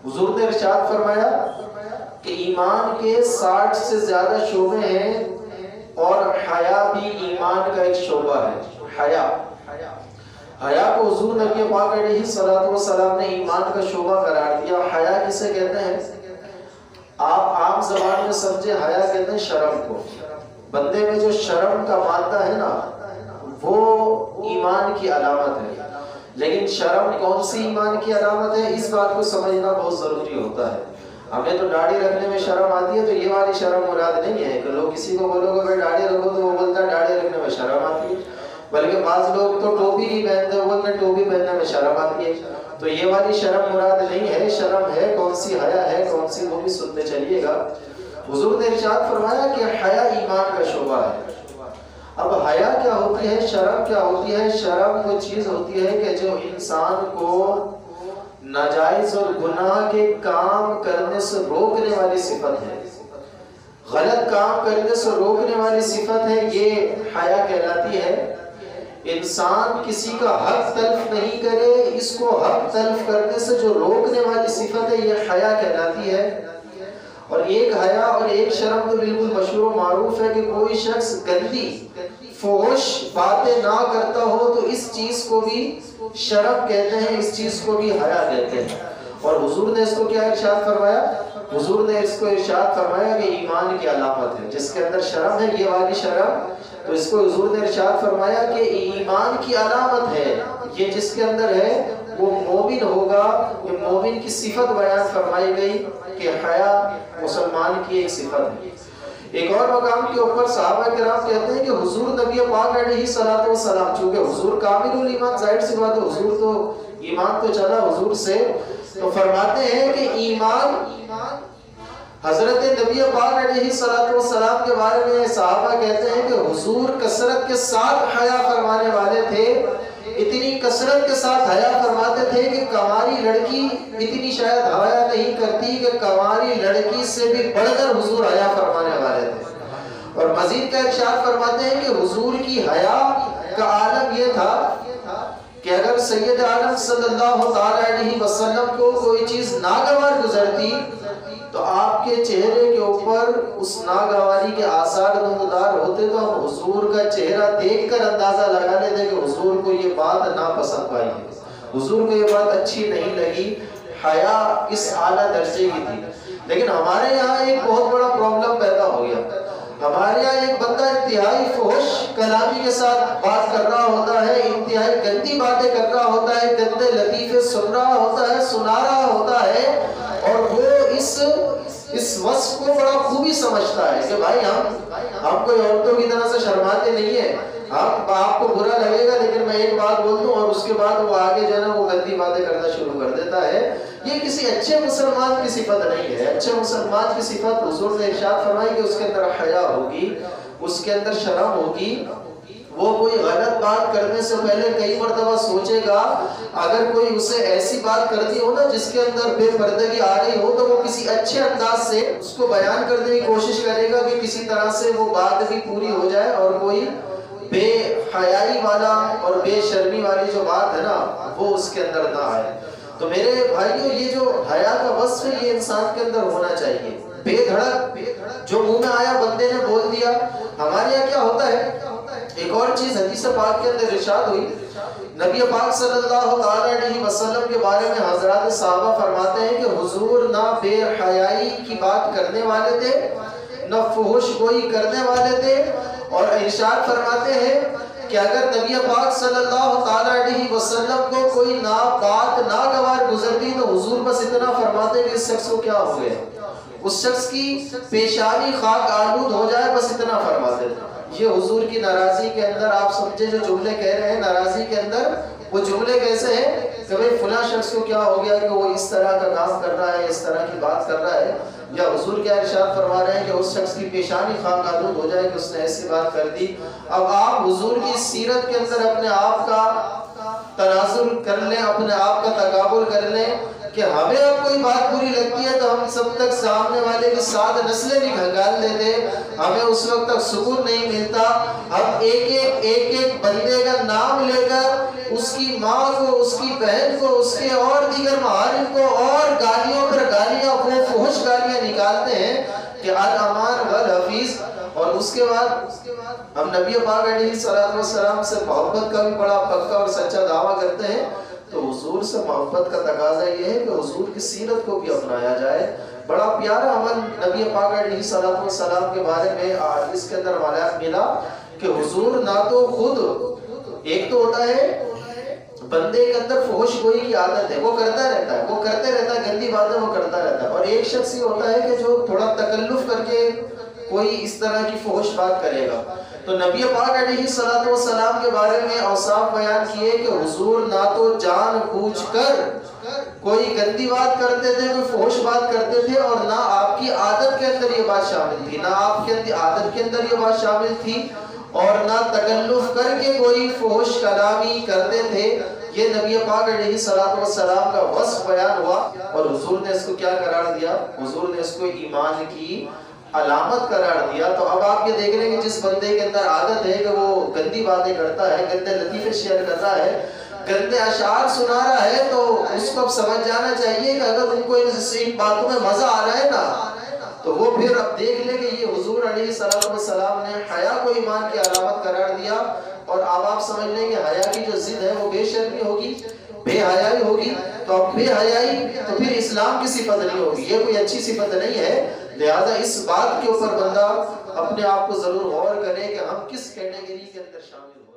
حضور نے ارشاد فرمایا کہ ایمان کے 60 سے زیادہ شعبے ہیں اور حیا بھی ایمان کا ایک شعبہ ہے۔ حیا کو حضور نبی پاک علیہ الصلوۃ والسلام نے ایمان کا شعبہ قرار دیا۔ حیا کسے کہتے ہیں؟ آپ عام زبان میں سمجھے، حیا کہتے ہیں شرم کو۔ بندے میں جو شرم کا مادہ ہے نا وہ ایمان کی علامت ہے، لیکن شرم کون سی ایمان کی علامت ہے اس بات کو سمجھنا بہت ضروری ہوتا ہے۔ ہمیں تو داڑھی رکھنے میں شرم آتی ہے، تو یہ والی شرم مراد نہیں ہے کہ لوگ کسی کو بولو گے بھائی داڑھی رکھو تو وہ بولتا ہے داڑھی رکھنے میں شرم آتی ہے، بلکہ بعض لوگ تو ٹوپی نہیں پہنتے، وہ بولتے ہیں ٹوپی پہننے میں شرم آتی ہے۔ تو یہ والی شرم مراد نہیں ہے۔ شرم ہے کون سی، حیا ہے کون سی، وہ بھی سنتے چلیے گا۔ حضور نے ارشاد فرمایا کہ حیا ایمان کا شعبہ ہے۔ اب حیا کیا ہوتی ہے، شرم کیا ہوتی ہے؟ شرم وہ چیز ہوتی ہے کہ جو انسان کو ناجائز اور گناہ کے کام کرنے سے روکنے والی صفت ہے، غلط کام کرنے سے روکنے والی صفت ہے، یہ حیا کہلاتی ہے۔ انسان کسی کا حق تلف نہیں کرے، اس کو حق تلف کرنے سے جو روکنے والی صفت ہے یہ حیا کہلاتی ہے۔ اور ایک حیا اور ایک شرم تو بالکل مشہور و معروف ہے کہ کوئی شخص گندی فحش باتیں نہ کرتا ہو تو اس چیز کو بھی شرم کہتے ہیں، اس چیز کو بھی حیا کہتے ہیں۔ اور حضور نے اس کو کیا ارشاد فرمایا؟ حضور نے اس کو ارشاد فرمایا کہ ایمان کی علامت ہے، جس کے اندر شرم ہے یہ والی شرم، تو اس کو حضور نے ارشاد فرمایا کہ ایمان کی علامت ہے، یہ جس کے اندر ہے وہ مومن ہوگا۔ یہ مومن کی صفت بیان فرمائی گئی کہ حیا مسلمان کی ایک صفت ہے۔ ایک اور مقام کے اوپر صحابہ کرام کہتے ہیں کہ حضور نبی پاک علیہ الصلوۃ والسلام، چونکہ حضور کامل الایمان، ظاہر سی بات ہے حضور تو ایمان تو چلا حضور سے، تو فرماتے ہیں کہ ایمان، حضرت نبی پاک علیہ الصلوۃ والسلام کے بارے میں صحابہ کہتے ہیں کہ حضور کثرت کے ساتھ حیا فرمانے والے تھے، اتنی کثرت کے ساتھ حیا فرماتے تھے کہ کنواری لڑکی اتنی شاید حیا نہیں کرتی کہ کنواری لڑکی سے بھی بڑھ کر حضور حیا فرمانے والے تھے۔ اور مزید کا ارشاد فرماتے ہیں کہ حضور کی حیا کا عالم یہ تھا کہ اگر سید عالم صلی اللہ تعالی علیہ وسلم کو کوئی چیز ناگوار گزرتی تو آپ کے چہرے کے اوپر اس ناگواری کے آثار نمودار ہوتے، تو ہم حضور کا چہرہ دیکھ کر اندازہ لگا لیتے کہ حضور کو یہ بات ناپسند آئی، حضور کو یہ بات اچھی نہیں لگی۔ حیا اس اعلیٰ درجے کی تھی۔ لیکن ہمارے یہاں ایک بہت بڑا پرابلم پیدا ہو گیا۔ ہمارے یہاں ایک بندہ انتہائی فحش کلامی کے ساتھ بات کر رہا ہوتا ہے، انتہائی گندی باتیں کر رہا ہوتا ہے، گندے لطیفے سن رہا ہوتا ہے، سنا رہا ہوتا ہے، اور وہ اس وصف کو بڑا خوبی سمجھتا ہے کہ بھائی ہم کوئی عورتوں کی طرح سے شرماتے نہیں ہیں، ہم آپ کو برا لگے گا لیکن میں ایک بات بول دوں اور اس کے بعد وہ آگے جو ہے نا وہ گندی باتیں کرنا شروع کر دیتا ہے۔ یہ کسی اچھے مسلمان کی صفت نہیں ہے۔ اچھے مسلمان کی صفت حضور نے ارشاد فرمائی کہ اس کے اندر حیا ہوگی، اس کے اندر شرم ہوگی، وہ کوئی غلط بات کرنے سے پہلے کئی مرتبہ سوچے گا، اگر کوئی اسے ایسی بات کرتی ہو نا جس کے اندر بے پردگی آ رہی ہو تو وہ کسی اچھے انداز سے اس کو بیان کرنے کی کوشش کرے گا کہ کسی طرح سے وہ بات بھی پوری ہو جائے اور کوئی بے حیائی والا اور بے شرمی والی جو بات ہے نا وہ اس کے اندر نہ آئے۔ تو میرے بھائیوں یہ جو حیا کا وصف ہے یہ انسان کے اندر ہونا چاہیے، بے دھڑک جو منہ میں آیا بندے نے بول دیا۔ ہمارے یہاں کیا ہوتا ہے، ایک اور چیز حدیث پاک کے اندر ارشاد ہوئی، نبی پاک صلی اللہ تعالی علیہ وسلم کے بارے میں حضرات صحابہ فرماتے ہیں کہ حضور نہ بے حیائی کی بات کرنے والے تھے، نہ فحش گوئی کرنے والے تھے، اور ارشاد فرماتے ہیں کہ اگر نبی پاک صلی اللہ تعالی علیہ وسلم کو کوئی بات ناگوار گزرتی تو حضور بس اتنا فرماتے کہ اس شخص کو کیا ہو گیا، اس شخص کی پیشانی خاک آلود ہو جائے، بس اتنا فرماتے تھے۔ یہ حضور کی ناراضی کے اندر آپ سمجھے جو جملے کہہ رہے ہیں، ناراضی کے اندر وہ جملے کیسے ہیں کہ بھئی فلاں شخص کو کیا ہو گیا کہ وہ اس طرح کا کام کر رہا ہے، اس طرح کی بات کر رہا ہے، یا حضور کیا ارشاد فرما رہے ہیں کہ اس شخص کی پیشانی خاک آلود ہو جائے کہ اس نے ایسی بات کر دی۔ اب آپ حضور کی سیرت کے اندر اپنے آپ کا تناظر کر لیں، اپنے آپ کا تقابل کر لیں کہ ہمیں اب کوئی بات بری لگتی ہے تو ہم سب تک سامنے والے کی 7 نسلیں بھی کھنگال دیتے، ہمیں اس وقت تک سکون نہیں ملتا۔ ہم ایک بندے کا نام لے کر اس کی ماں کو، اس کی بہن کو، اس کے اور دیگر محارم کو اور گالیوں پر الامان والحفیظ. اور اس کے بعد ہم نبی پاک علیہ السلام سے محبت کا بھی بڑا پکا اور سچا دعویٰ کرتے ہیں. تو حضور سے محبت کا تقاضا یہ ہے کہ حضور کی سیرت کو بھی اپنایا جائے. بڑا پیارا عمل نبی پاک علیہ السلام کے بارے میں اس کے اندر معلومات ملا کہ حضور نہ تو خود، ایک تو ہوتا ہے بندے کے اندر فحش گوئی کی عادت ہے، وہ کرتا رہتا ہے، وہ کرتے رہتا ہے، گندی باتیں وہ کرتا رہتا ہے. اور ایک شخص یہ ہوتا ہے کہ جو تھوڑا تکلف کر کے کوئی اس طرح کی فحش بات کرے گا. تو نبی پاک علیہ السلام کے بارے میں اوصاف بیان کیے کہ حضور نہ تو جان بوجھ کر کوئی گندی بات کرتے تھے، کوئی فحش بات کرتے تھے، اور نہ آپ کی عادت کے اندر یہ بات شامل تھی، نہ آپ کی عادت کے اندر یہ بات شامل تھی، اور نہ تکلف کر کے کوئی فحش کلامی کرتے تھے. یہ نبی پاک علیہ السلام کا وصف بیان ہوا. اور حضور نے اس کو کیا قرار دیا؟ حضور نے اس کو ایمان کی علامت قرار دیا. تو اب آپ یہ دیکھ رہے ہیں کہ جس بندے کے اندر عادت ہے کہ وہ گندی باتیں کرتا ہے، گندے لطیفے شیئر کر رہا ہے، گندے اشعار سنا رہا ہے، تو اس کو اب سمجھ جانا چاہیے کہ اگر ان کو ان باتوں میں مزہ آ رہا ہے نا، تو وہ پھر اب دیکھ لے کہ یہ حضور علیہ السلام نے حیا کو ایمان کی علامت قرار دیا. اور اب آپ سمجھ لیں کہ حیا کی جو ضد ہے وہ بے شرمی ہوگی، بے حیائی ہوگی. تو اب بے حیائی تو پھر اسلام کی صفت نہیں ہوگی، یہ کوئی اچھی صفت نہیں ہے. لہذا اس بات کے اوپر بندہ اپنے آپ کو ضرور غور کرے کہ ہم کس کیٹیگری کے اندر شامل ہوں.